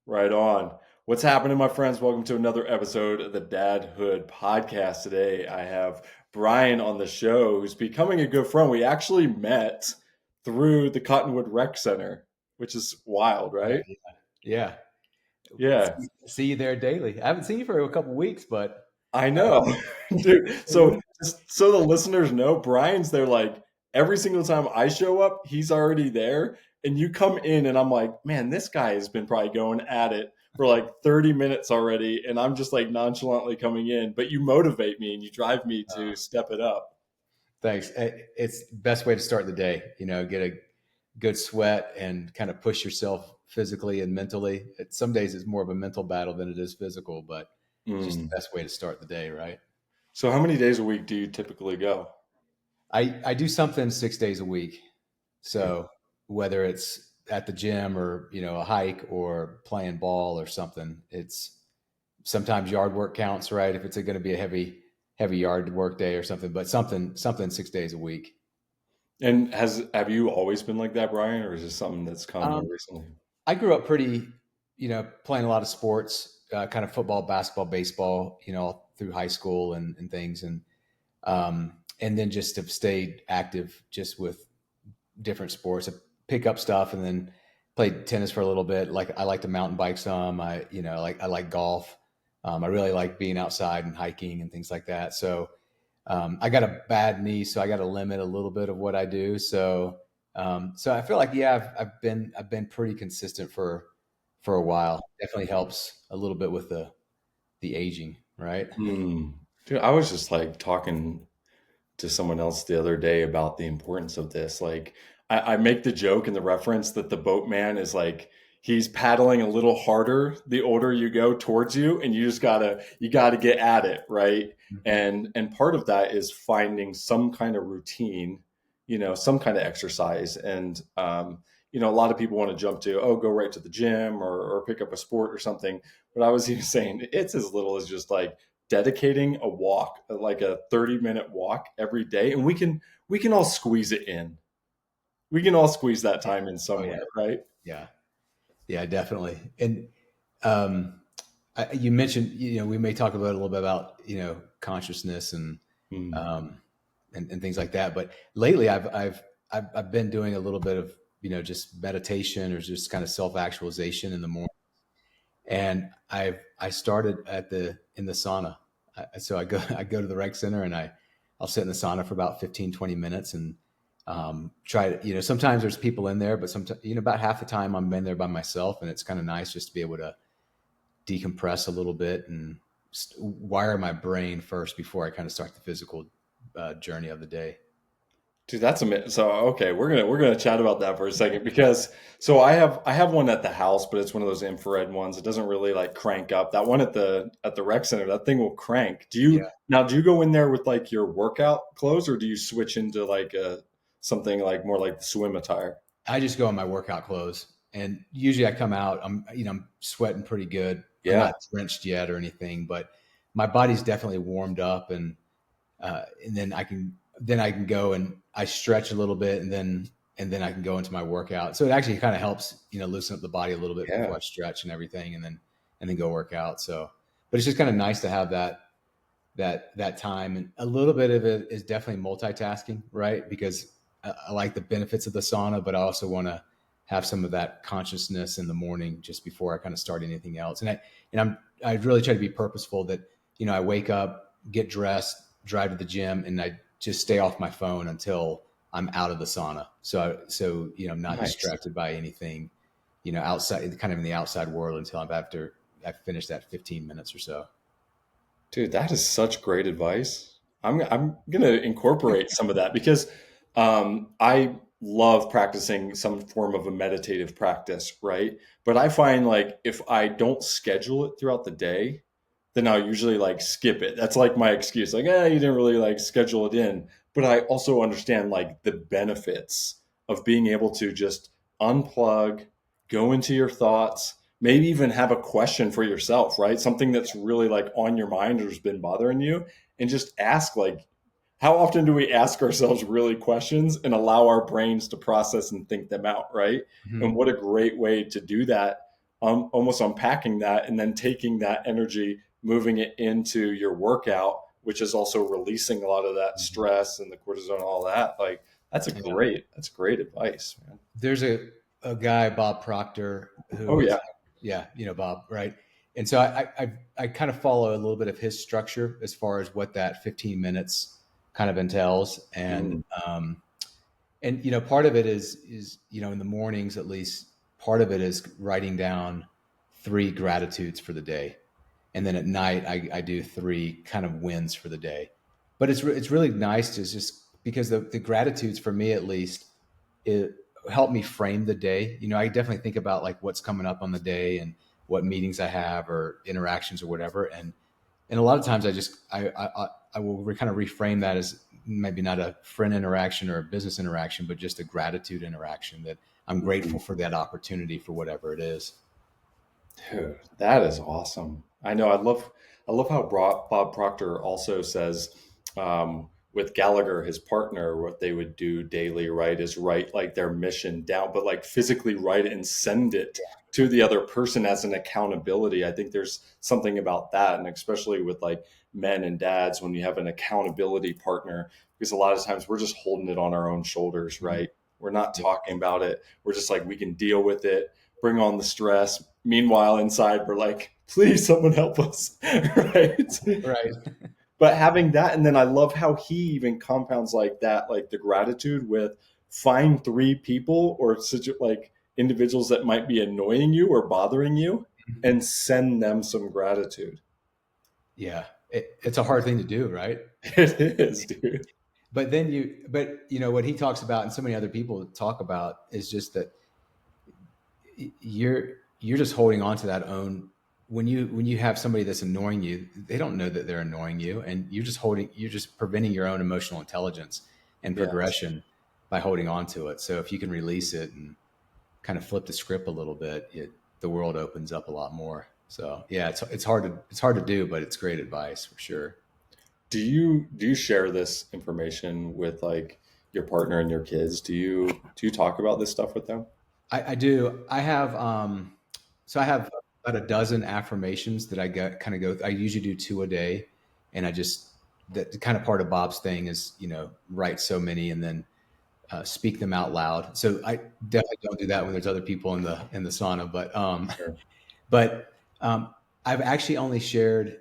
Right on. What's happening, my friends? Welcome to another episode of the DADHOOD Podcast. Today, I have Brian on the show, who's becoming a good friend. We actually met through the Cottonwood Rec Center, which is wild, right? Yeah. Yeah, See you there daily. I haven't seen you for a couple weeks, but I know, dude. So, just so the listeners know, Brian's there like every single time I show up, he's already there. And you come in, and I'm like, man, this guy has been probably going at it for like 30 minutes already. And I'm just like nonchalantly coming in, but you motivate me and you drive me to step it up. thanks. It's the best way to start the day. Get a good sweat and kind of push yourself physically and mentally. Some days it's more of a mental battle than it is physical, but it's just the best way to start the day, right? So, how many days a week do you typically go? I do something 6 days a week. So whether it's at the gym or, a hike or playing ball or something, it's sometimes yard work counts, right? If it's going to be a heavy yard work day or something, but something 6 days a week. And have you always been like that, Brian, or is this something that's come more recently? I grew up pretty, playing a lot of sports, kind of football, basketball, baseball, through high school and things. And then just have stayed active just with different sports. I pick up stuff and then played tennis for a little bit. I like to mountain bike some. I like golf. I really like being outside and hiking and things like that. So I got a bad knee, so I got to limit a little bit of what I do. So I feel like I've been pretty consistent for a while. Definitely helps a little bit with the aging, right? Dude, I was just like talking to someone else the other day about the importance of this. Like, I make the joke and the reference that the boatman is like he's paddling a little harder the older you go towards you, and you gotta get at it, right? And part of that is finding some kind of routine, some kind of exercise. And a lot of people want to jump to, go right to the gym or pick up a sport or something. But I was even saying it's as little as just like dedicating a walk, like a 30-minute walk every day, and we can all squeeze it in. We can all squeeze that time in somewhere, right? Yeah, definitely. And you mentioned, we may talk about a little bit about, consciousness and things like that. But lately, I've been doing a little bit of, just meditation or just kind of self-actualization in the morning. And I started in the sauna. So I go to the rec center and I'll sit in the sauna for about 15, 20 minutes and try to, sometimes there's people in there, but sometimes, about half the time I'm in there by myself, and it's kind of nice just to be able to decompress a little bit and wire my brain first before I kind of start the physical journey of the day. Dude, that's amazing. So, okay, we're gonna chat about that for a second because I have one at the house, but it's one of those infrared ones. It doesn't really like crank up. That one at the rec center, that thing will crank. Do you go in there with like your workout clothes, or do you switch into like something like more like the swim attire? I just go in my workout clothes, and usually I come out, I'm sweating pretty good. Yeah. I'm not drenched yet or anything, but my body's definitely warmed up, and then I can go and I stretch a little bit, and then I can go into my workout. So it actually kind of helps, loosen up the body a little bit before I stretch and everything, and then go work out. So, but it's just kind of nice to have that time. And a little bit of it is definitely multitasking, right? Because I like the benefits of the sauna, but I also want to have some of that consciousness in the morning just before I kind of start anything else. And I really try to be purposeful that, I wake up, get dressed, drive to the gym, and I just stay off my phone until I'm out of the sauna. So I'm not distracted by anything, outside, kind of in the outside world until after I've finished that 15 minutes or so. Dude, that is such great advice. I'm going to incorporate some of that because I love practicing some form of a meditative practice, right? But I find like if I don't schedule it throughout the day, then I'll usually like skip it. That's like my excuse. Like, you didn't really like schedule it in. But I also understand like the benefits of being able to just unplug, go into your thoughts, maybe even have a question for yourself, right? Something that's really like on your mind or has been bothering you, and just ask like, how often do we ask ourselves really questions and allow our brains to process and think them out, right? Mm-hmm. And what a great way to do that almost unpacking that and then taking that energy, moving it into your workout, which is also releasing a lot of that stress and the cortisol and all that. Like Yeah. that's great advice, man. There's a guy, Bob Proctor, Oh who is, yeah. yeah, you know, Bob, right? And so I kind of follow a little bit of his structure as far as what that 15 minutes kind of entails. Mm, And, you know, part of it is, you know, in the mornings, at least part of it is writing down 3 gratitudes for the day. And then at night, I do 3 kind of wins for the day. But it's really nice to just, because the gratitudes for me, at least, it helped me frame the day. You know, I definitely think about like what's coming up on the day and what meetings I have or interactions or whatever. And a lot of times I will kind of reframe that as maybe not a friend interaction or a business interaction, but just a gratitude interaction, that I'm grateful mm. for that opportunity for whatever it is. Dude, that is awesome. I know. I love how Bob Proctor also says, with Gallagher, his partner, what they would do daily, right, is write like their mission down, but like physically write it and send it to the other person as an accountability. I think there's something about that, and especially with like men and dads, when you have an accountability partner, because a lot of times we're just holding it on our own shoulders, Mhm. right? We're not Yeah. talking about it. We're just like, we can deal with it, bring on the stress. Meanwhile, inside, we're like, please, someone help us. Right. Right. But having that, and then I love how he even compounds like that, like the gratitude with find 3 people or such like individuals that might be annoying you or bothering you and send them some gratitude. Yeah. It's a hard thing to do, right? It is, dude. But you know, what he talks about and so many other people talk about is just that you're just holding on to that own. When you have somebody that's annoying you, they don't know that they're annoying you, and you're just preventing your own emotional intelligence and Yes. progression by holding on to it. So if you can release it and kind of flip the script a little bit, the world opens up a lot more. So yeah, it's hard to do, but it's great advice for sure. Do you share this information with like your partner and your kids? Do you talk about this stuff with them? I do. So I have about a dozen affirmations that I get kind of go. I usually do 2 a day, and I just that kind of part of Bob's thing is, you know, write so many and then speak them out loud. So I definitely don't do that when there's other people in the sauna, Sure. but I've actually only shared.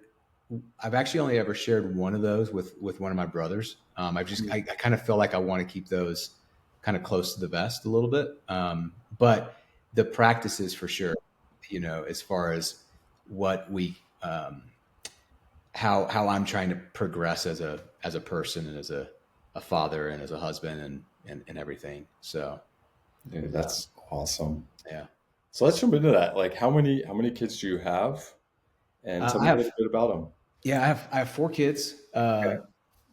I've actually only ever shared one of those with one of my brothers. I kind of feel like I want to keep those kind of close to the vest a little bit. But the practices for sure, you know, as far as what how I'm trying to progress as a person and as a father and as a husband and everything. So Dude, that's awesome. yeah, So let's jump into that. Like, how many kids do you have? And tell I me a little have bit about them. yeah I have 4 kids, Okay.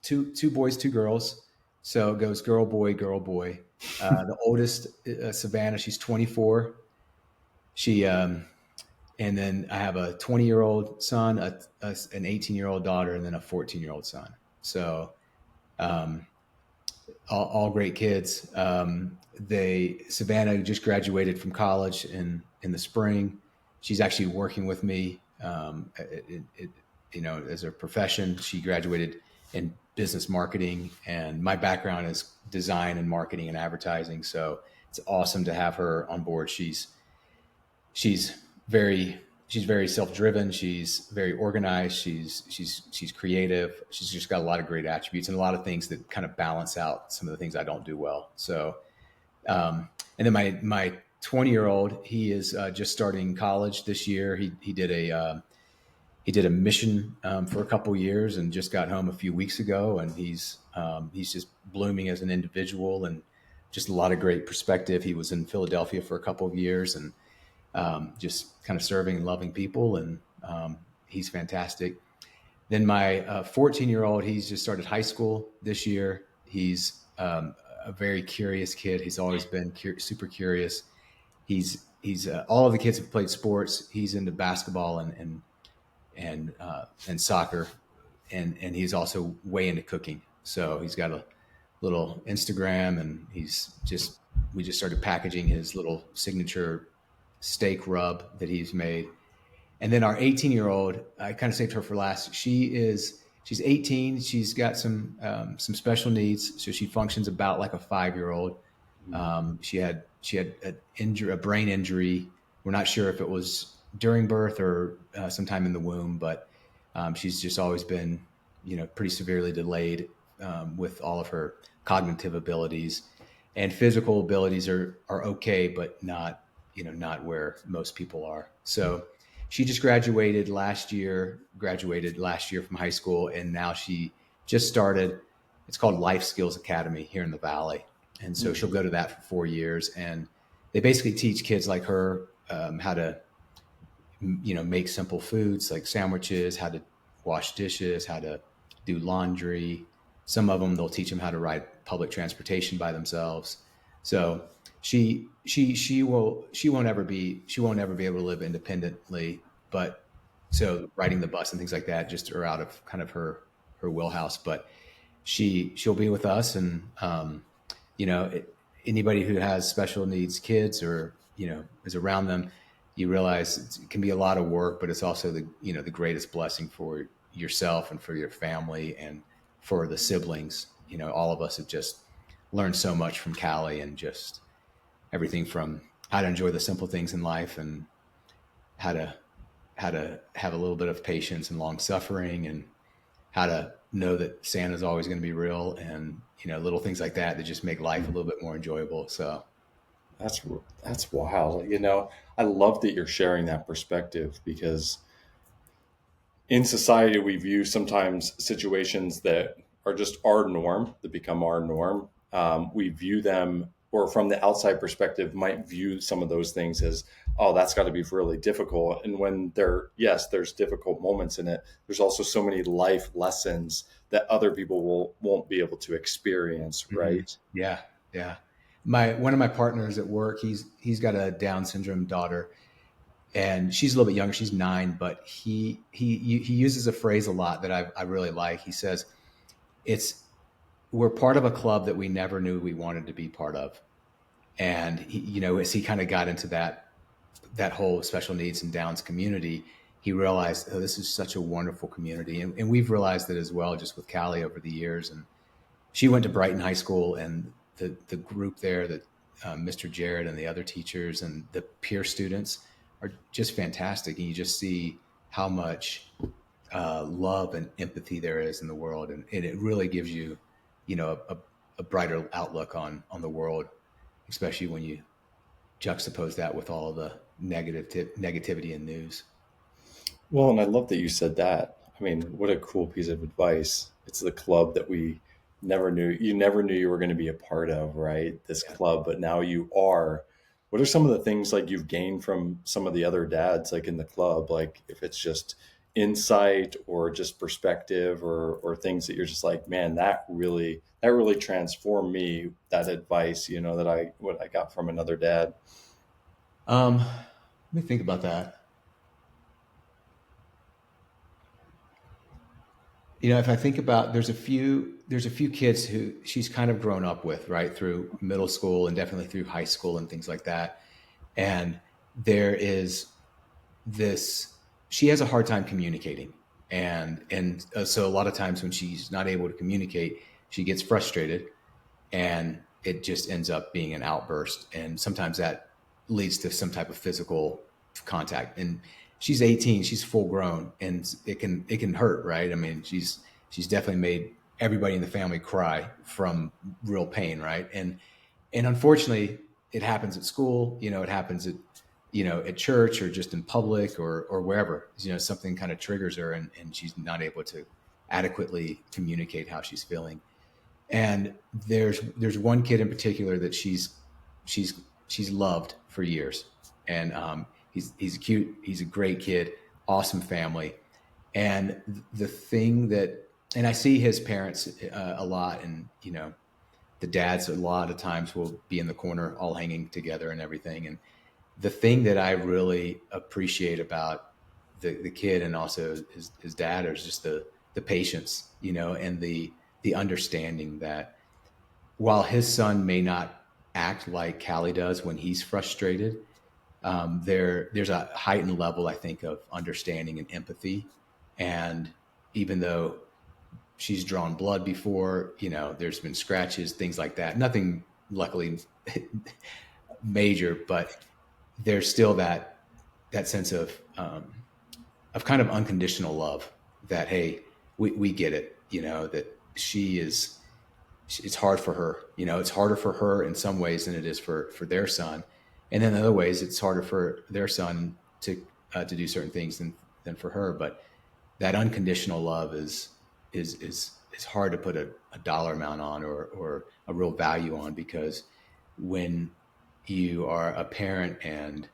two boys, 2 girls. So it goes girl, boy, girl, boy. The oldest, Savannah, she's 24. She And then I have a 20-year-old son, an 18-year-old daughter, and then a 14-year-old son. So um, all great kids. Savannah just graduated from college in the spring. She's actually working with me, you know, as a profession. She graduated in business marketing, and my background is design and marketing and advertising. So it's awesome to have her on board. She's very she's very self-driven. She's very organized. She's creative. She's just got a lot of great attributes and a lot of things that kind of balance out some of the things I don't do well. So and then my 20-year-old, he is just starting college this year. He did a mission for a couple years and just got home a few weeks ago, and he's just blooming as an individual and just a lot of great perspective. He was in Philadelphia for a couple of years and just kind of serving and loving people, and he's fantastic. Then my 14-year-old, he's just started high school this year. He's a very curious kid. He's always been super curious. He's all of the kids have played sports. He's into basketball and soccer, and he's also way into cooking. So he's got a little Instagram, and we just started packaging his little signature steak rub that he's made. And then our 18-year-old, I kind of saved her for last. She's 18. She's got some special needs, so she functions about like a 5-year-old. She had a brain injury. We're not sure if it was during birth or sometime in the womb, but she's just always been, pretty severely delayed with all of her cognitive abilities, and physical abilities are okay, but not where most people are. So she just graduated last year from high school, and now she just started. It's called Life Skills Academy here in the Valley, and so she'll go to that for 4 years, and they basically teach kids like her how to make simple foods like sandwiches, how to wash dishes, how to do laundry. Some of them, they'll teach them how to ride public transportation by themselves. So she won't ever be able to live independently, but so riding the bus and things like that just are out of kind of her wheelhouse. But she'll be with us, and anybody who has special needs kids or is around them, you realize it can be a lot of work, but it's also the greatest blessing for yourself and for your family and for the siblings. All of us have just learned so much from Callie, and just everything from how to enjoy the simple things in life, and how to have a little bit of patience and long suffering, and how to know that Santa's always going to be real, and little things like that just make life a little bit more enjoyable. So That's wild. I love that you're sharing that perspective, because in society we view sometimes situations that are just our norm, that become our norm. We view them, or from the outside perspective, might view some of those things as, oh, that's got to be really difficult. And when there's difficult moments in it, there's also so many life lessons that other people won't be able to experience, right? Mm-hmm. Yeah. One of my partners at work, he's got a Down syndrome daughter, and she's a little bit younger. She's 9, but he uses a phrase a lot that I really like. He says, we're part of a club that we never knew we wanted to be part of. And as he kind of got into that whole special needs and Downs community, he realized, oh, this is such a wonderful community. And we've realized it as well, just with Callie over the years. And she went to Brighton High School, and the group there, that Mr. Jarrett and the other teachers and the peer students are just fantastic. And you just see how much love and empathy there is in the world. And it really gives you, a brighter outlook on the world, especially when you juxtapose that with all of the negativity in news. Well, and I love that you said that. I mean, what a cool piece of advice. It's the club that you never knew you were going to be a part of, right? This club, but now you are. What are some of the things like you've gained from some of the other dads, like in the club? Like if it's just insight or just perspective, or things that you're just like, man, that really transformed me, that advice, what I got from another dad. Let me think about that. If I think about, there's a few kids who she's kind of grown up with, right, through middle school and definitely through high school and things like that. And there is she has a hard time communicating. And so a lot of times when she's not able to communicate, she gets frustrated, and it just ends up being an outburst. And sometimes that leads to some type of physical contact. And she's 18, she's full grown, and it can hurt, right? I mean, she's definitely made everybody in the family cry from real pain, right? And unfortunately, it happens at school, it happens at church, or just in public, or wherever, something kind of triggers her, and she's not able to adequately communicate how she's feeling. And there's one kid in particular that she's loved for years. And he's cute. He's a great kid, awesome family. And the thing and I see his parents a lot, and, the dads a lot of times will be in the corner all hanging together and everything. And the thing that I really appreciate about the kid, and also his dad, is just the patience, and the understanding that while his son may not act like Callie does when he's frustrated, there's a heightened level, I think, of understanding and empathy. And even though she's drawn blood before, there's been scratches, things like that. Nothing, luckily, major, but there's still that sense of kind of unconditional love that, hey, we get it, that it's hard for her, it's harder for her in some ways than it is for their son. And then in other ways, it's harder for their son to do certain things than for her. But that unconditional love is hard to put a dollar amount on or a real value on, because when you are a parent and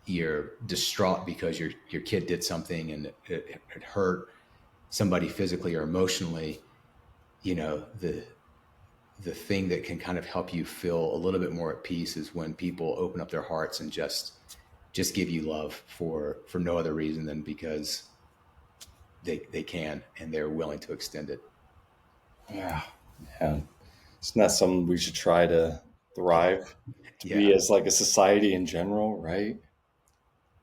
you're distraught because your kid did something and it hurt somebody physically or emotionally, the thing that can kind of help you feel a little bit more at peace is when people open up their hearts and just give you love for no other reason than because they can and they're willing to extend it. Yeah. Isn't that something we should try to thrive to be as like a society in general, right?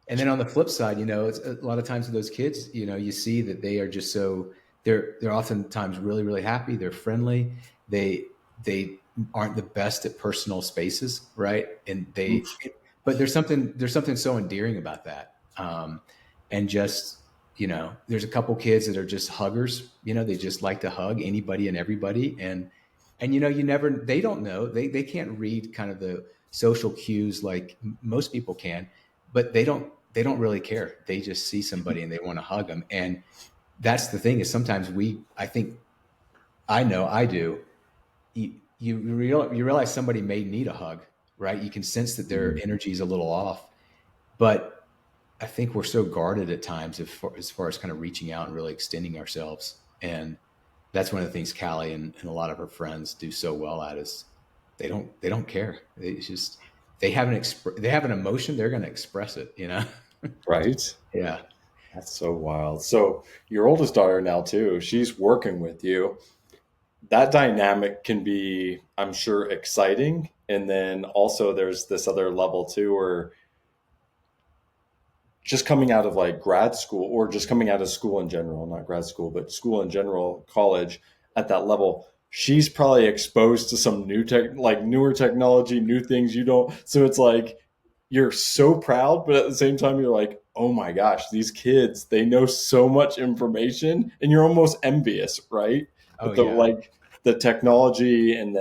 And then on the flip side, it's a lot of times with those kids, you see that they are just they're oftentimes really, really happy. They're friendly. They aren't the best at personal spaces, right? And but there's something so endearing about that. And just, there's a couple kids that are just huggers. They just like to hug anybody and everybody. And they don't know, they can't read kind of the social cues like most people can, but they don't really care. They just see somebody and they want to hug them. And that's the thing, is sometimes I do. You realize somebody may need a hug, right? You can sense that their energy is a little off, but I think we're so guarded at times as far as kind of reaching out and really extending ourselves. And that's one of the things Callie and a lot of her friends do so well at, is they don't care. They have an emotion, they're going to express it, Right. Yeah. That's so wild. So your oldest daughter now too, she's working with you. That dynamic can be, I'm sure, exciting. And then also there's this other level too, where just coming out of like grad school, or just coming out of school in general, not grad school, but school in general, college, at that level, she's probably exposed to some newer technology, new things you don't. So it's like, you're so proud, but at the same time, you're like, oh my gosh, these kids, they know so much information, and you're almost envious, right? Oh, With the yeah. like the technology and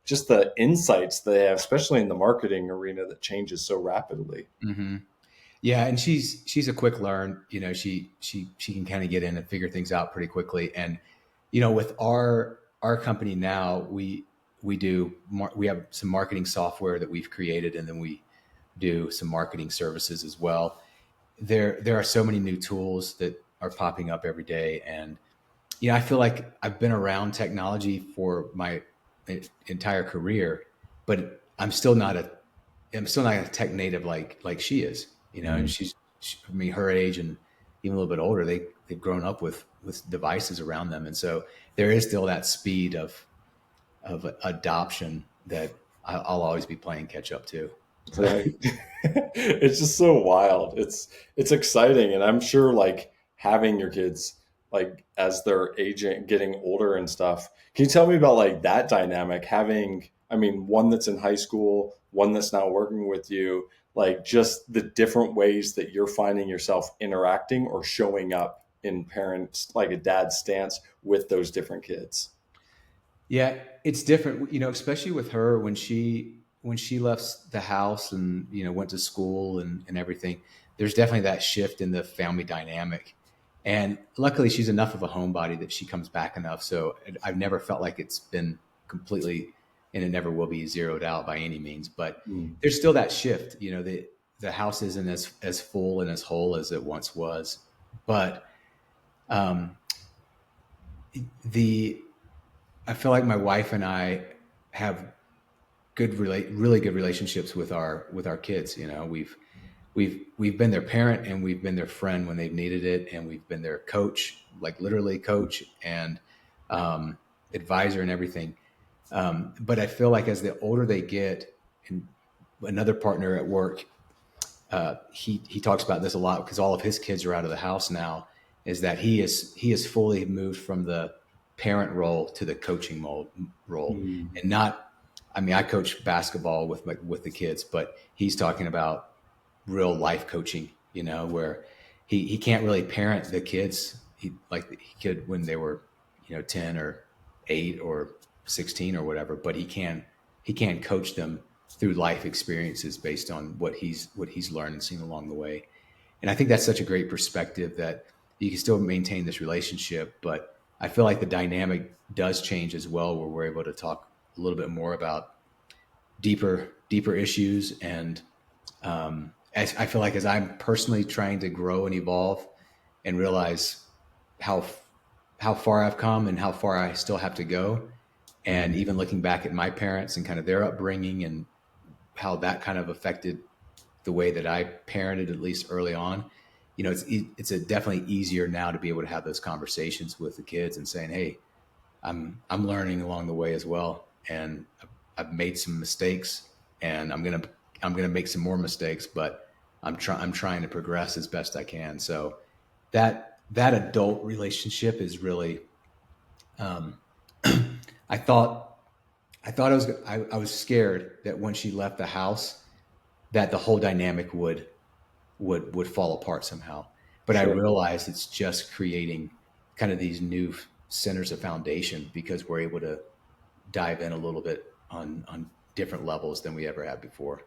just the insights they have, especially in the marketing arena that changes so rapidly. Mm-hmm. Yeah, and she's a quick learn. She can kind of get in and figure things out pretty quickly. And with our company now, we have some marketing software that we've created, and then we do some marketing services as well. There are so many new tools that are popping up every day, and I feel like I've been around technology for my entire career, but I'm still not a tech native like she is. And I mean, her age and even a little bit older, they've grown up with devices around them, and so there is still that speed of adoption that I'll always be playing catch up to. Right. It's just so wild. It's exciting, and I'm sure like having your kids like as they're aging, getting older and stuff. Can you tell me about like that dynamic, having, I mean, one that's in high school, one that's now working with you, like just the different ways that you're finding yourself interacting or showing up in parents, like a dad's stance with those different kids? Yeah, it's different, especially with her when she left the house and went to school and everything. There's definitely that shift in the family dynamic, and luckily she's enough of a homebody that she comes back enough. So I've never felt like it's been completely, and it never will be, zeroed out by any means. But there's still that shift. The house isn't as full and as whole as it once was, but um, the I feel like my wife and I have really good relationships with our kids. We've been their parent and we've been their friend when they've needed it, and we've been their coach, like literally coach and advisor and everything. But I feel like as the older they get, and another partner at work he talks about this a lot because all of his kids are out of the house now, is that he is fully moved from the parent role to the coaching role, Mm. and not, I mean, I coach basketball with the kids, but he's talking about real life coaching, where he can't really parent the kids like he could when they were, 10 or 8 or 16 or whatever, but he can coach them through life experiences based on what he's learned and seen along the way. And I think that's such a great perspective that you can still maintain this relationship, but I feel like the dynamic does change as well, where we're able to talk a little bit more about deeper issues. And as I feel like as I'm personally trying to grow and evolve and realize how far I've come and how far I still have to go, and even looking back at my parents and kind of their upbringing and how that kind of affected the way that I parented, at least early on, it's definitely easier now to be able to have those conversations with the kids and saying, "Hey, I'm learning along the way as well, and I've made some mistakes, and I'm gonna make some more mistakes, but I'm trying to progress as best I can." So that adult relationship is really, um, I thought I was scared that when she left the house, that the whole dynamic would fall apart somehow. But I Sure. realized it's just creating kind of these new centers of foundation, because we're able to dive in a little bit on different levels than we ever had before.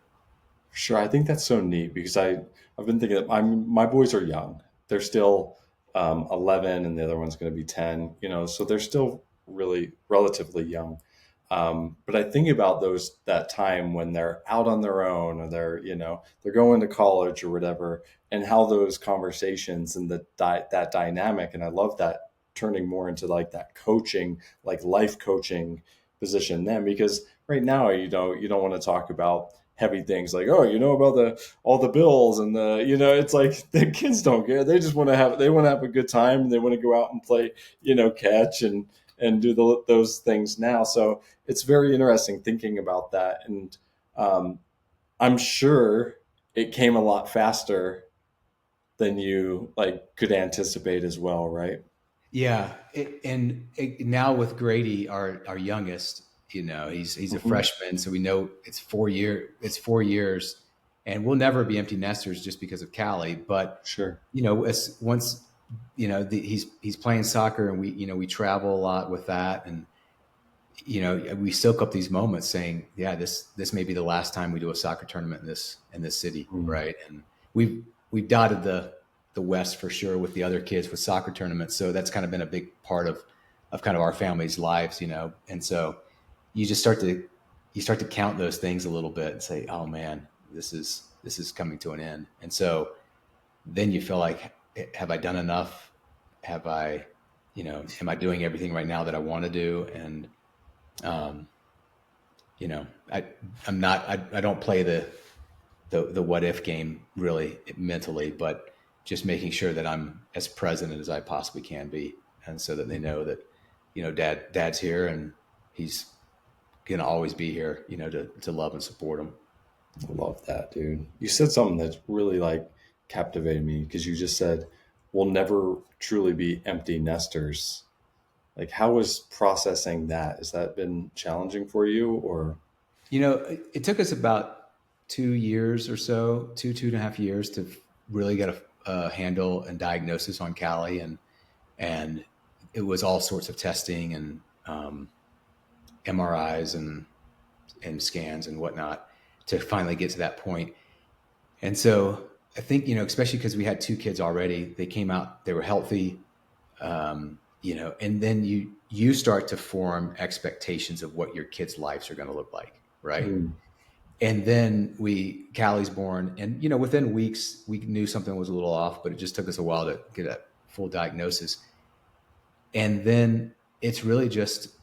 Sure, I think that's so neat because I've been thinking that my boys are young. They're still 11, and the other one's going to be 10. So they're still really relatively young. But I think about that time when they're out on their own, or they're going to college or whatever, and how those conversations and that dynamic. And I love that turning more into like that coaching, like life coaching position then, because right now you don't want to talk about heavy things like, oh, about all the bills and it's like the kids don't care. They just want to have a good time, and they want to go out and play, catch and do those things now. So it's very interesting thinking about that. And I'm sure it came a lot faster than you like could anticipate as well, right? Yeah, now with Grady, our youngest, he's a Hmm. freshman, so we know it's 4 years, and we'll never be empty nesters just because of Callie. But Sure. as once he's playing soccer, and we travel a lot with that, and we soak up these moments saying, yeah, this may be the last time we do a soccer tournament in this city, Mm. right? And we've dotted the West for sure with the other kids with soccer tournaments, so that's kind of been a big part of kind of our family's lives, and so you just start to count those things a little bit and say, oh man, this is coming to an end. And so then you feel like, have I done enough? Have I, am I doing everything right now that I want to do? And um, you know, I I'm not I don't play the what if game really mentally, but just making sure that I'm as present as I possibly can be, and so that they know that dad's here, and he's gonna always be here, to love and support them. I love that, dude. You said something that really like captivated me because you just said we'll never truly be empty nesters. Like, how was processing that? Has that been challenging for you, or? It took us about 2 years or so, 2.5 years to really get a handle and diagnosis on Callie, and it was all sorts of testing and MRIs and scans and whatnot to finally get to that point. And so I think, especially because we had two kids already, they came out, they were healthy, and then you start to form expectations of what your kids' lives are going to look like, right? Mm. And then Callie's born, and within weeks we knew something was a little off, but it just took us a while to get a full diagnosis. And then it's really just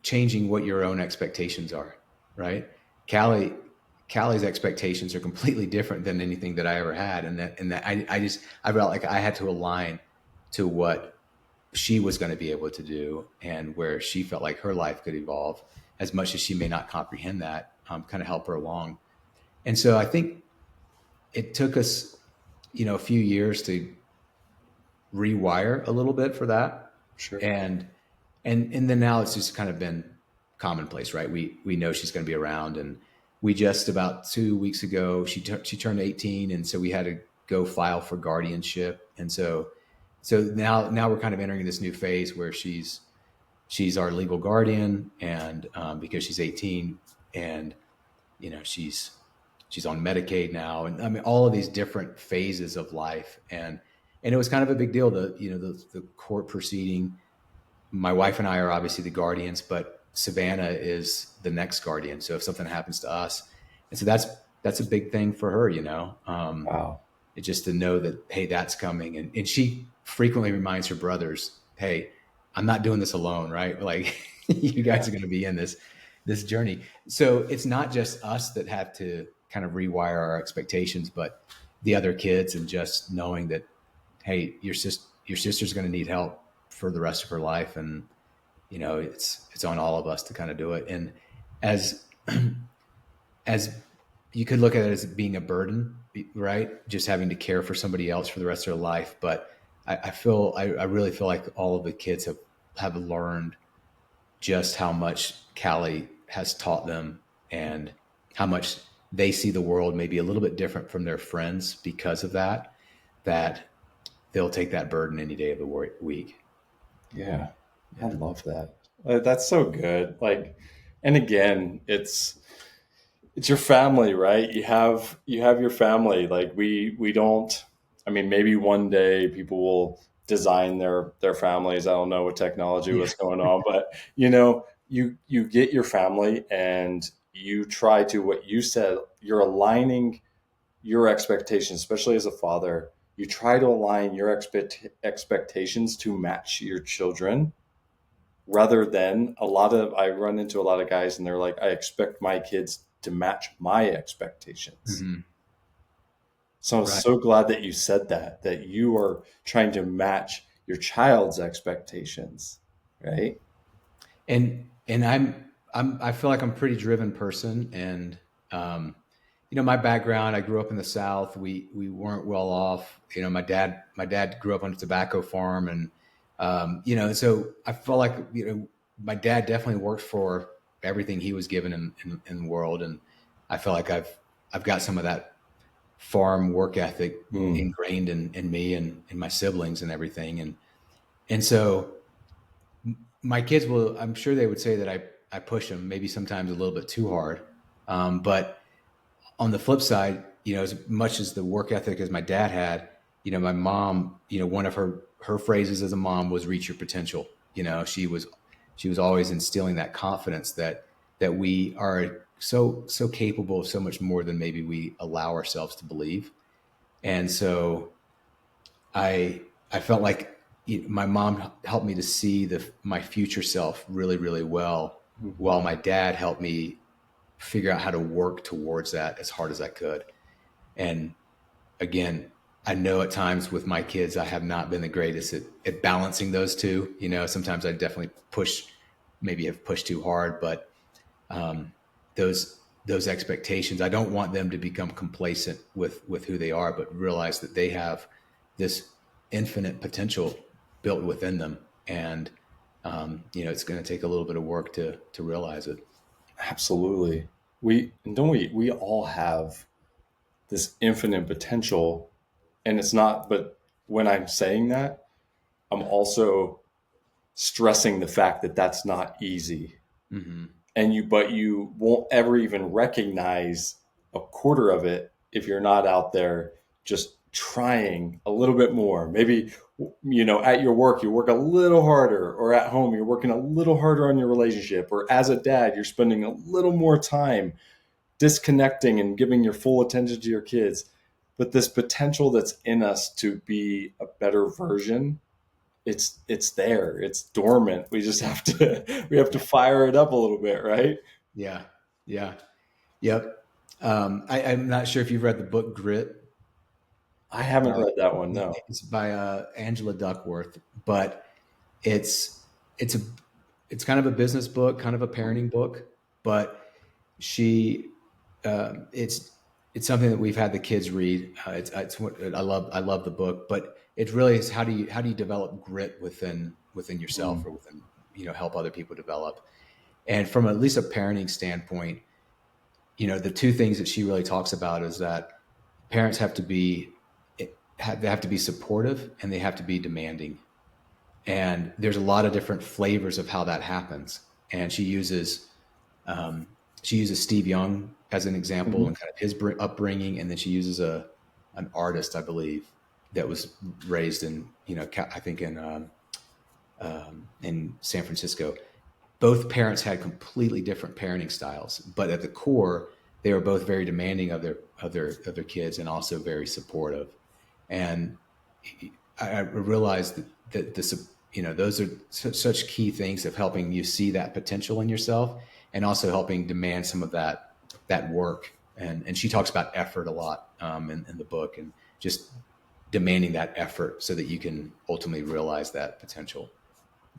changing what your own expectations are, right? Callie Callie's expectations are completely different than anything that I ever had, and that I felt like I had to align to what she was going to be able to do, and where she felt like her life could evolve, as much as she may not comprehend that, kind of help her along. And so I think it took us, a few years to rewire a little bit for that. Sure. And then now it's just kind of been commonplace, right? We know she's going to be around, and we just about 2 weeks ago she turned 18, and so we had to go file for guardianship, and so now we're kind of entering this new phase where she's our legal guardian, and because she's 18, and she's on Medicaid now, and I mean all of these different phases of life, and it was kind of a big deal. The court proceeding. My wife and I are obviously the guardians, but Savannah is the next guardian. So if something happens to us, and so that's a big thing for her, Wow. It's just to know that, hey, that's coming. And she frequently reminds her brothers, hey, I'm not doing this alone, right? Like you guys are going to be in this journey. So it's not just us that have to kind of rewire our expectations, but the other kids, and just knowing that, hey, your sister's going to need help for the rest of her life. And, it's on all of us to kind of do it. And as you could look at it as being a burden, right? Just having to care for somebody else for the rest of their life. But I really feel like all of the kids have learned just how much Callie has taught them, and how much they see the world maybe a little bit different from their friends because of that they'll take that burden any day of the week. Yeah. I love that. That's so good. Like, and again, it's your family, right? You have your family. Like we don't, I mean, maybe one day people will design their families. I don't know what technology, what's going on, but you get your family and you try to, what you said, you're aligning your expectations, especially as a father. You try to align your expectations to match your children, rather than I run into a lot of guys and they're like, I expect my kids to match my expectations. Mm-hmm. So I'm so glad that you said that you are trying to match your child's expectations, right? And I feel like I'm a pretty driven person, and my background, I grew up in the South. We weren't well off. My dad grew up on a tobacco farm, and so I felt like my dad definitely worked for everything he was given in the world, and I feel like I've got some of that farm work ethic ingrained in me and in my siblings and everything, and so my kids I'm sure they would say that I push them maybe sometimes a little bit too hard, but on the flip side, as much as the work ethic as my dad had, my mom, one of her phrases as a mom was reach your potential. She was always instilling that confidence that we are so capable of so much more than maybe we allow ourselves to believe. And so I felt like my mom helped me to see my future self really, really well, while my dad helped me figure out how to work towards that as hard as I could. And again, I know at times with my kids, I have not been the greatest at balancing those two. Sometimes I definitely maybe have pushed too hard, but those expectations, I don't want them to become complacent with who they are, but realize that they have this infinite potential built within them. And, it's going to take a little bit of work to realize it. Absolutely. We all have this infinite potential, and it's not, but when I'm saying that, I'm also stressing the fact that that's not easy. Mm-hmm. But you won't ever even recognize a quarter of it if you're not out there just trying a little bit more. Maybe, at your work, you work a little harder, or at home, you're working a little harder on your relationship, or as a dad, you're spending a little more time disconnecting and giving your full attention to your kids. But this potential that's in us to be a better version, it's there. It's dormant. We just have to fire it up a little bit, right? Yeah. Yeah. Yep. I'm not sure if you've read the book Grit. I haven't read that one. No. It's by Angela Duckworth, but it's kind of a business book, kind of a parenting book, but it's it's something that we've had the kids read. It's what I love the book, but it really is how do you develop grit within yourself, Mm. or within, help other people develop. And from at least a parenting standpoint, the two things that she really talks about is that parents have to be they have to be supportive, and they have to be demanding. And there's a lot of different flavors of how that happens. And she uses Steve Young as an example, Mhm. and kind of his upbringing, and then she uses an artist, I believe, that was raised in, I think in San Francisco. Both parents had completely different parenting styles, but at the core, they were both very demanding of their kids, and also very supportive. And I realized that this, those are such key things of helping you see that potential in yourself, and also helping demand some of that work. And she talks about effort a lot, in the book, and just demanding that effort so that you can ultimately realize that potential.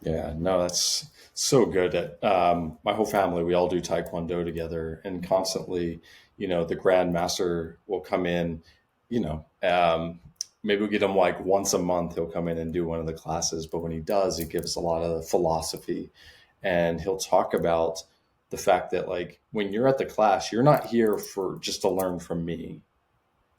Yeah, no, that's so good. My whole family, we all do Taekwondo together, and constantly, the grandmaster will come in, you know, um, maybe we get him like once a month. He'll come in and do one of the classes, but when he does, he gives a lot of philosophy, and he'll talk about the fact that like when you're at the class, you're not here for just to learn from me.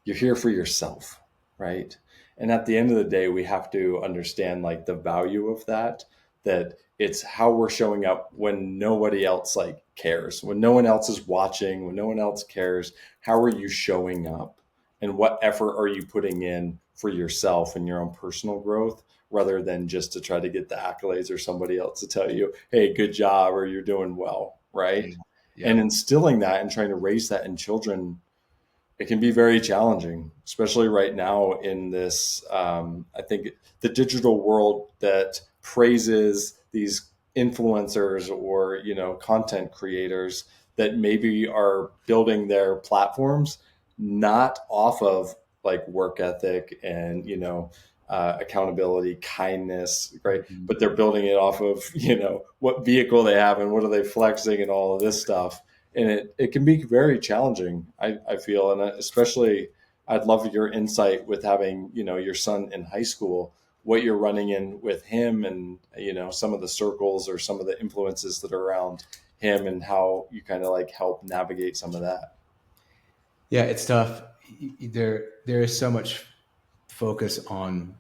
You're here for yourself, right? And at the end of the day, we have to understand like the value of that, that it's how we're showing up when nobody else like cares, when no one else is watching, when no one else cares. How are you showing up, and what effort are you putting in for yourself and your own personal growth, rather than just to try to get the accolades or somebody else to tell you, hey, good job, or you're doing well, Yeah. right? And Yep. instilling that and trying to raise that in children, it can be very challenging, especially right now in this. I think the digital world that praises these influencers or content creators that maybe are building their platforms not off of like work ethic and accountability, kindness, right? Mhm. But they're building it off of what vehicle they have and what are they flexing and all of this stuff, and it can be very challenging, I feel. And especially I'd love your insight with having your son in high school, what you're running in with him, and some of the circles or some of the influences that are around him, and how you kind of like help navigate some of that. Yeah, it's tough. There is so much focus on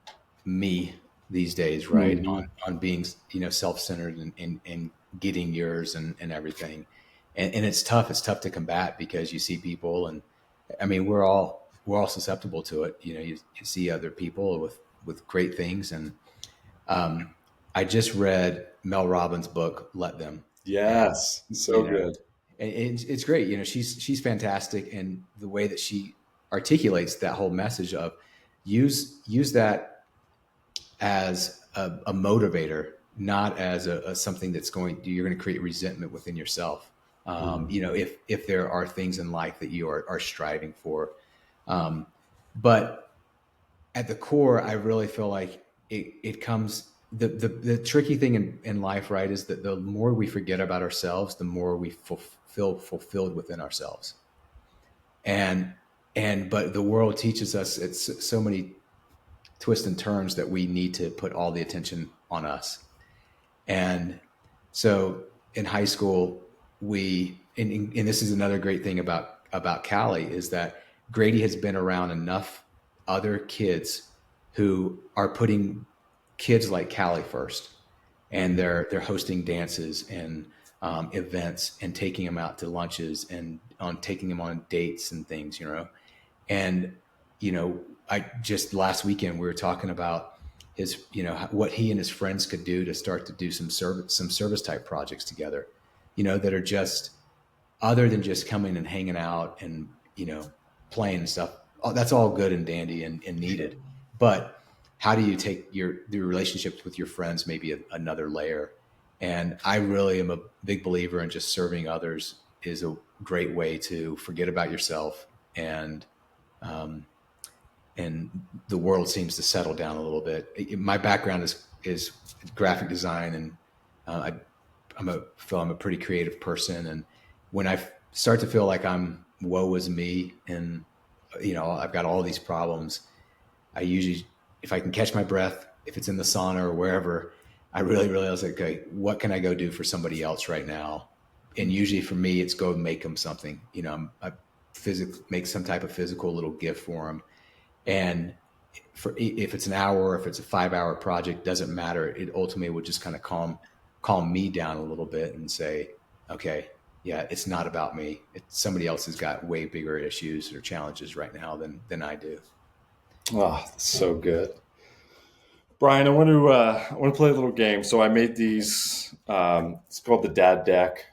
me these days, right? On Mhm. being, self-centered, and getting yours, and everything. And it's tough. It's tough to combat, because you see people, and I mean, we're all susceptible to it. You see other people with great things. And um, I just read Mel Robbins' book, Let Them. And Yes, you so know, good. and it's great. She's fantastic, and the way that she articulates that whole message of use that as a motivator, not as a something that's you're going to create resentment within yourself. Mhm. If there are things in life that you are striving for, um, but at the core, I really feel like it comes. The tricky thing in life, right, is that the more we forget about ourselves, the more we feel fulfilled within ourselves. And but the world teaches us it's so many twists and turns that we need to put all the attention on us. And so in high school, and this is another great thing about Callie, is that Grady has been around enough other kids who are putting kids like Callie first, and Mhm. they're hosting dances and events, and taking them out to lunches, and on taking them on dates and things, and I just last weekend we were talking about his, what he and his friends could do to start to do some service type projects together, that are just other than just coming and hanging out, and playing and stuff. That's all good and dandy, and Sure. needed, but how do you take the relationships with your friends maybe another layer? And I really am a big believer in just serving others is a great way to forget about yourself. And um, and the world seems to settle down a little bit. My background is graphic design, and I'm a pretty creative person. And when I start to feel like I'm woe is me in I've got all these problems. I usually, if I can catch my breath, if it's in the sauna or wherever, I really realize, okay, what can I go do for somebody else right now? And usually for me, it's go make them something, I make some type of physical little gift for them. And if it's an hour, or if it's a 5-hour project, doesn't matter. It ultimately would just kind of calm me down a little bit and say, okay, yeah, it's not about me. Somebody else has got way bigger issues or challenges right now than I do. Oh, that's so good. Brian, I want to play a little game. So I made these. It's called the Dad Deck.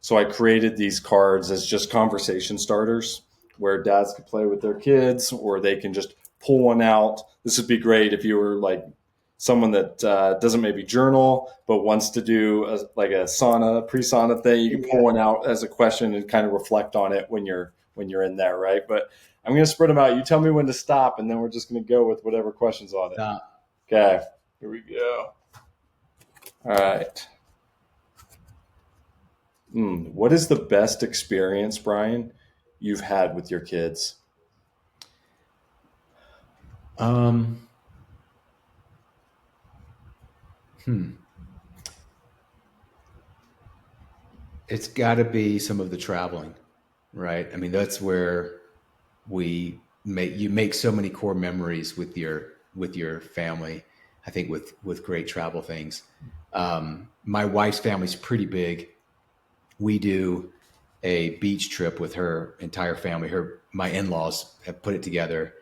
So I created these cards as just conversation starters, where dads can play with their kids, or they can just pull one out. This would be great if you were like someone that doesn't maybe journal but wants to do like a pre-sauna thing. You can pull one out as a question and kind of reflect on it when you're in there, right? But I'm going to spread them out. You tell me when to stop, and then we're just going to go with whatever questions on it. Stop. Okay, here we go. All right. What is the best experience, Brian, you've had with your kids? It's got to be some of the traveling, right? I mean, that's where you make so many core memories with your family. I think with great travel things. My wife's family's pretty big. We do a beach trip with her entire family. My in-laws have put it together.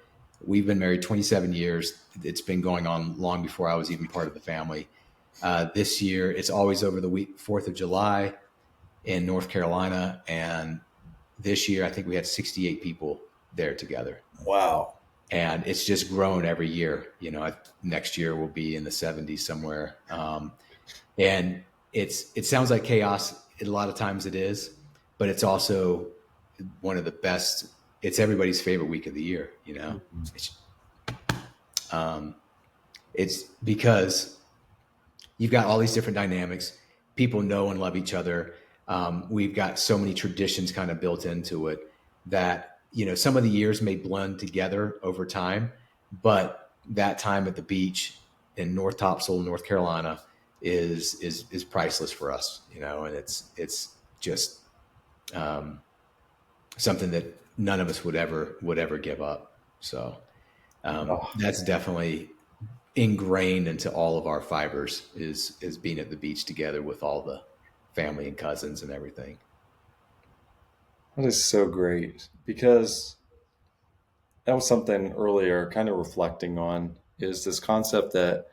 We've been married 27 years. It's been going on long before I was even part of the family. This year, it's always over the 4th of July in North Carolina. And this year, I think we had 68 people there together. Wow. And it's just grown every year. Next year we'll be in the 70s somewhere. And it sounds like chaos. A lot of times it is, but it's also one of the best. It's everybody's favorite week of the year. It's because you've got all these different dynamics. People know and love each other. We've got so many traditions kind of built into it that, some of the years may blend together over time, but that time at the beach in North Topsail, North Carolina is priceless for us, and it's just something that none of us would ever give up. So that's definitely ingrained into all of our fibers is being at the beach together with all the family and cousins and everything. That is so great, because that was something earlier kind of reflecting on, is this concept that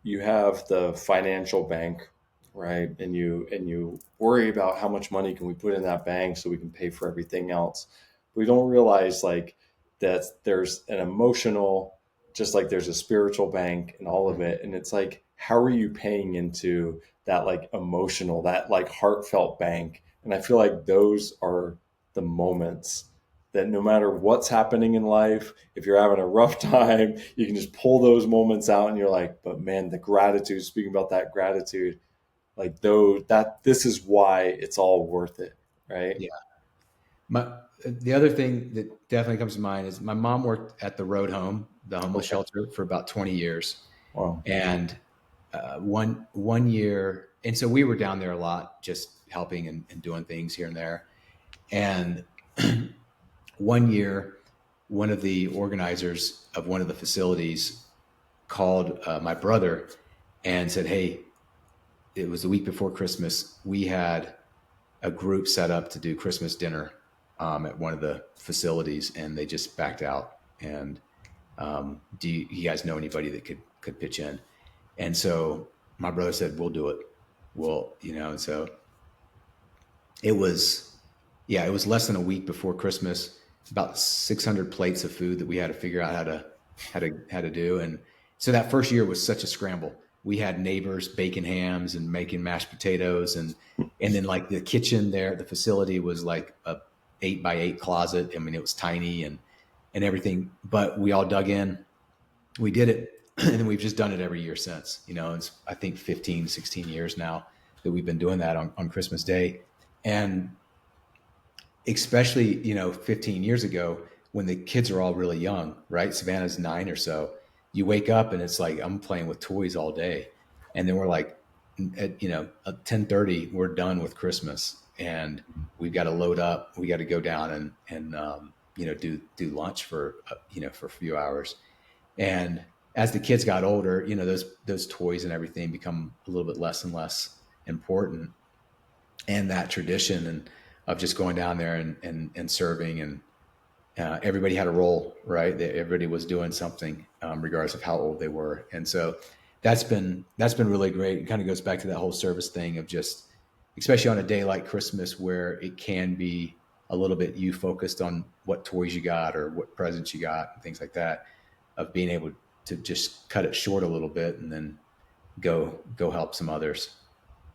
you have the financial bank, right? And you worry about how much money can we put in that bank so we can pay for everything else. We don't realize like that there's an emotional, just like there's a spiritual bank and all of it. And it's like, how are you paying into that like emotional, that like heartfelt bank? And I feel like those are the moments that no matter what's happening in life, if you're having a rough time, you can just pull those moments out and you're like, but man, the gratitude, speaking about that gratitude, like this is why it's all worth it. Right. Yeah. The other thing that definitely comes to mind is my mom worked at the Road Home, the homeless shelter, for about 20 years. Wow. And one year, and so we were down there a lot, just helping and doing things here and there. And one year, one of the organizers of one of the facilities called my brother and said, hey, it was the week before Christmas. We had a group set up to do Christmas dinner at one of the facilities, and they just backed out. And do you guys know anybody that could pitch in? And so my brother said, we'll do it. And so it was less than a week before Christmas, about 600 plates of food that we had to figure out how to do. And so that first year was such a scramble. We had neighbors baking hams and making mashed potatoes. And then like the kitchen there, the facility was like a 8x8 closet. I mean, it was tiny and everything, but we all dug in, we did it. And then we've just done it every year since. It's I think 15, 16 years now that we've been doing that on Christmas Day. And especially, 15 years ago, when the kids are all really young, right? Savannah's 9 or so. You wake up and it's like, I'm playing with toys all day. And then we're like, at 10:30, we're done with Christmas and we've got to load up. We got to go down and do lunch for a few hours. And as the kids got older, those toys and everything become a little bit less and less important. And that tradition and of just going down there and serving, and everybody had a role, right? Everybody was doing something, regardless of how old they were. And so that's been really great. It kind of goes back to that whole service thing of just, especially on a day like Christmas, where it can be a little bit you focused on what toys you got or what presents you got and things like that, of being able to just cut it short a little bit and then go help some others.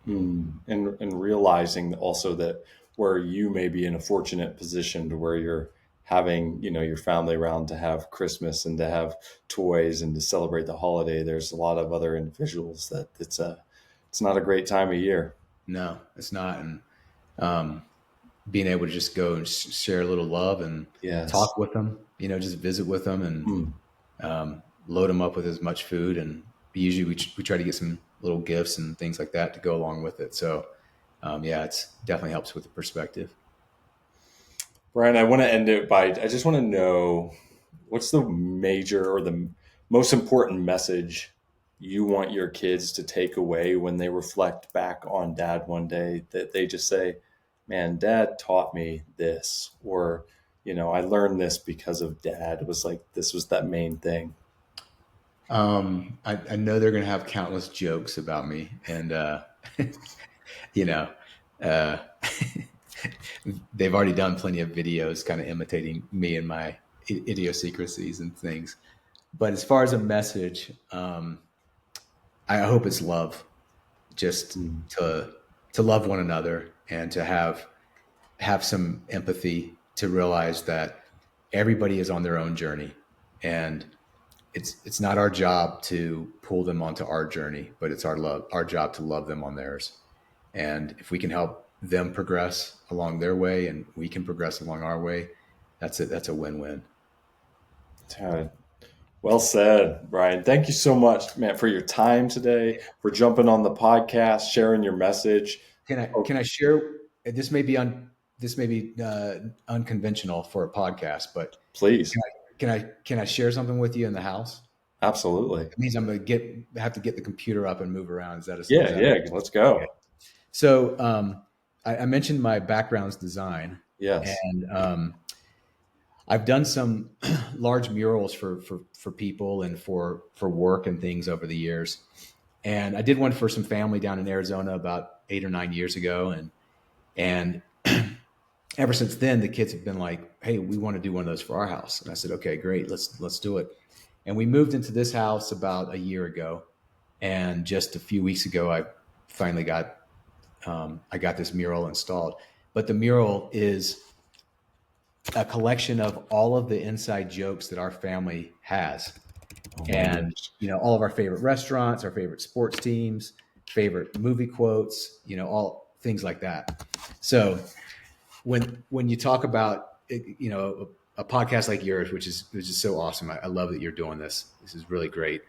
And realizing also that where you may be in a fortunate position to where you're having, your family around to have Christmas and to have toys and to celebrate the holiday, there's a lot of other individuals that it's not a great time of year. No, it's not. And being able to just go and share a little love and talk with them, just visit with them and load them up with as much food. And usually we try to get some little gifts and things like that to go along with it. So it's definitely helps with the perspective. Brian, I want to end it by, I just want to know, what's the major or the most important message you want your kids to take away when they reflect back on Dad one day, that they just say, man, Dad taught me this, or, I learned this because of Dad. It was like, this was that main thing. I know they're going to have countless jokes about me, and, they've already done plenty of videos kind of imitating me and my idiosyncrasies and things. But as far as a message, I hope it's love, just to love one another and to have some empathy, to realize that everybody is on their own journey, and it's not our job to pull them onto our journey, but it's our job to love them on theirs. And if we can help them progress along their way and we can progress along our way, that's a win-win. Well said, Brian. Thank you so much, man, for your time today, for jumping on the podcast, sharing your message. Can I share? This may be unconventional for a podcast, but please. Can I share something with you in the house? Absolutely. It means I'm going to have to get the computer up and move around. Is that let's go. Okay. So I mentioned my background's design. Yes. And I've done some large murals for people and for work and things over the years. And I did one for some family down in Arizona about 8 or 9 years ago. And ever since then, the kids have been like, hey, we want to do one of those for our house. And I said, okay, great. Let's do it. And we moved into this house about a year ago. And just a few weeks ago, I finally got this mural installed. But the mural is a collection of all of the inside jokes that our family has. And, all of our favorite restaurants, our favorite sports teams, favorite movie quotes, all things like that. So when you talk about, a podcast like yours, which is so awesome. I love that you're doing this. This is really great.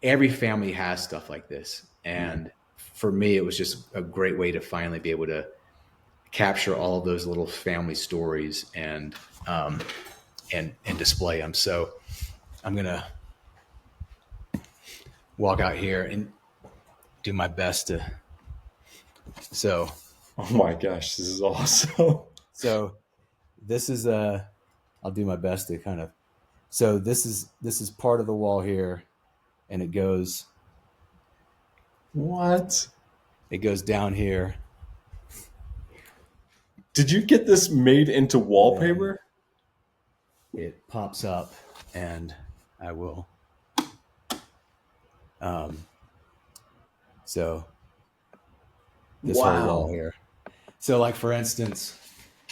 Every family has stuff like this. And for me, it was just a great way to finally be able to capture all of those little family stories and display them. So I'm going to walk out here and do my best to. So. Oh my gosh, this is awesome. So this is I'll do my best to kind of. So this is part of the wall here, and it goes. What? It goes down here. Did you get this made into wallpaper? It pops up, and I will. So this whole wall here. So, like for instance,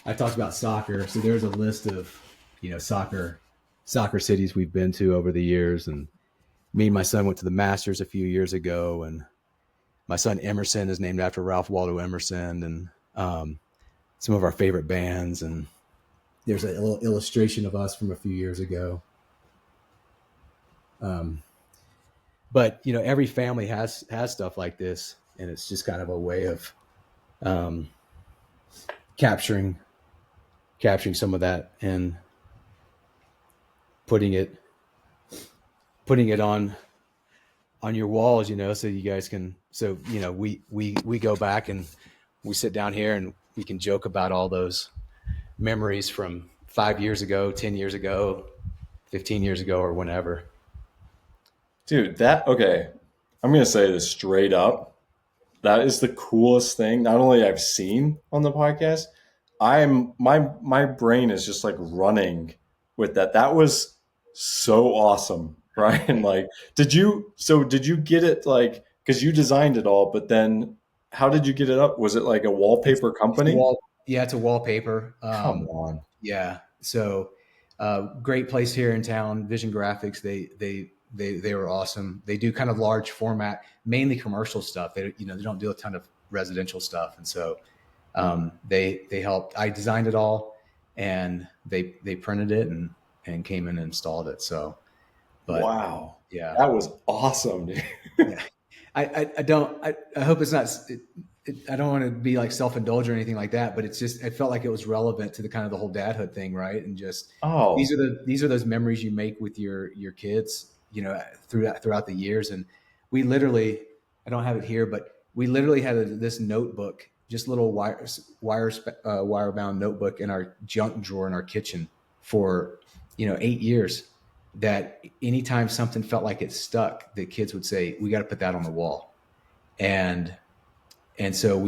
I talked about soccer. So there's a list of soccer cities we've been to over the years, and me and my son went to the Masters a few years ago, and my son Emerson is named after Ralph Waldo Emerson, and some of our favorite bands, and there's a little illustration of us from a few years ago. But every family has stuff like this, and it's just kind of a way of capturing some of that and putting it on your walls, so you guys can, we go back and we sit down here and we can joke about all those memories from 5 years ago, 10 years ago, 15 years ago, or whenever. Dude, okay. I'm going to say this straight up. That is the coolest thing, not only I've seen on the podcast, my brain is just like running with that. That was so awesome, Brian. Like, did you get it, like, because you designed it all, but then how did you get it up? Was it like a wallpaper company? It's a wallpaper. Come on. Yeah. So, great place here in town, Vision Graphics. They were awesome. They do kind of large format, mainly commercial stuff. They don't do a ton of residential stuff. And so, they helped. I designed it all, and they printed it and came in and installed it. So, but wow. Yeah, that was awesome, dude. Yeah. I hope it's not, I don't want to be like self-indulgent or anything like that, but it felt like it was relevant to the kind of the whole dadhood thing. Right. And just, these are those memories you make with your kids, throughout the years. And we literally, I don't have it here, but we literally had this notebook, just little wire bound notebook in our junk drawer in our kitchen for, 8 years, that anytime something felt like it stuck, the kids would say, we got to put that on the wall. And so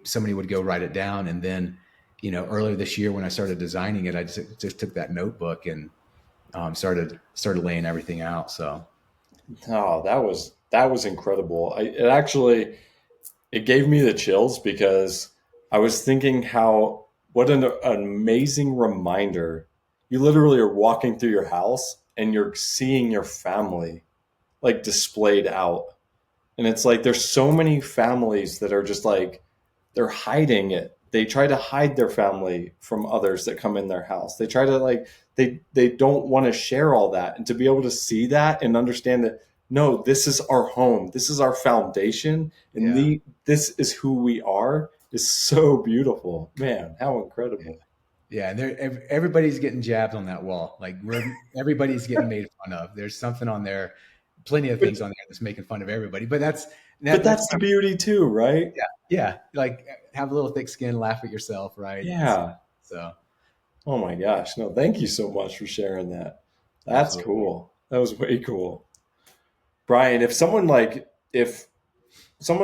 somebody would go write it down. And then, earlier this year when I started designing it, I just took that notebook and started laying everything out. So. Oh, that was incredible. It gave me the chills, because I was thinking what an amazing reminder. You literally are walking through your house and you're seeing your family like displayed out. And it's like, there's so many families that are just like, they're hiding it. They try to hide their family from others that come in their house. They try to they don't want to share all that. And to be able to see that and understand that, no, this is our home. This is our foundation. And this is who we are, is so beautiful. Man, how incredible. Yeah, and everybody's getting jabbed on that wall. Like, everybody's getting made fun of. There's something on there, plenty of things on there that's making fun of everybody. But that's the beauty too, right? Yeah. Like, have a little thick skin, laugh at yourself, right? Yeah. So. Oh my gosh! No, thank you so much for sharing that. That's cool. That was way cool, Brian. If someone's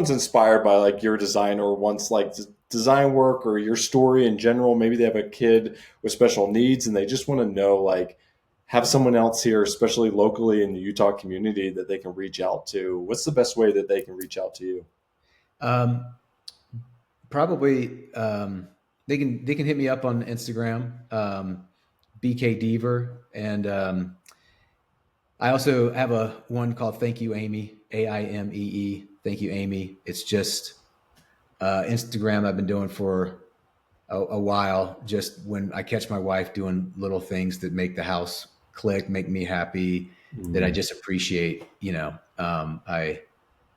inspired by like your design, or wants like design work or your story in general, maybe they have a kid with special needs and they just want to know, like, have someone else here, especially locally in the Utah community, that they can reach out to, what's the best way that they can reach out to you? Probably they can hit me up on Instagram, BK Deaver, and I also have one called Thank You Amy, AIMEE. Thank You Amy. It's just Instagram I've been doing for a while, just when I catch my wife doing little things that make the house click, make me happy, that I just appreciate,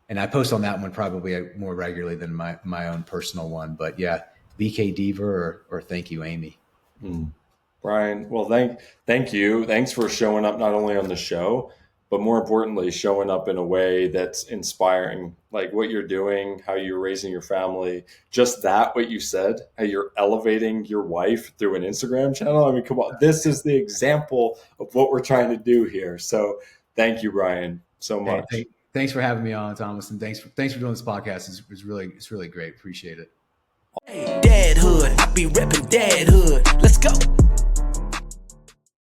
I post on that one probably more regularly than my own personal one, but yeah, BK Deaver or Thank You Amy. Brian, well, thank you. Thanks for showing up, not only on the show, but more importantly, showing up in a way that's inspiring, like what you're doing, how you're raising your family, just what you said, how you're elevating your wife through an Instagram channel. I mean, come on, this is the example of what we're trying to do here. So thank you, Brian, so much. Hey, thanks for having me on, Thomas. And thanks for doing this podcast. It's really great. Appreciate it. Hey, Dadhood, I be repping Dadhood. Let's go.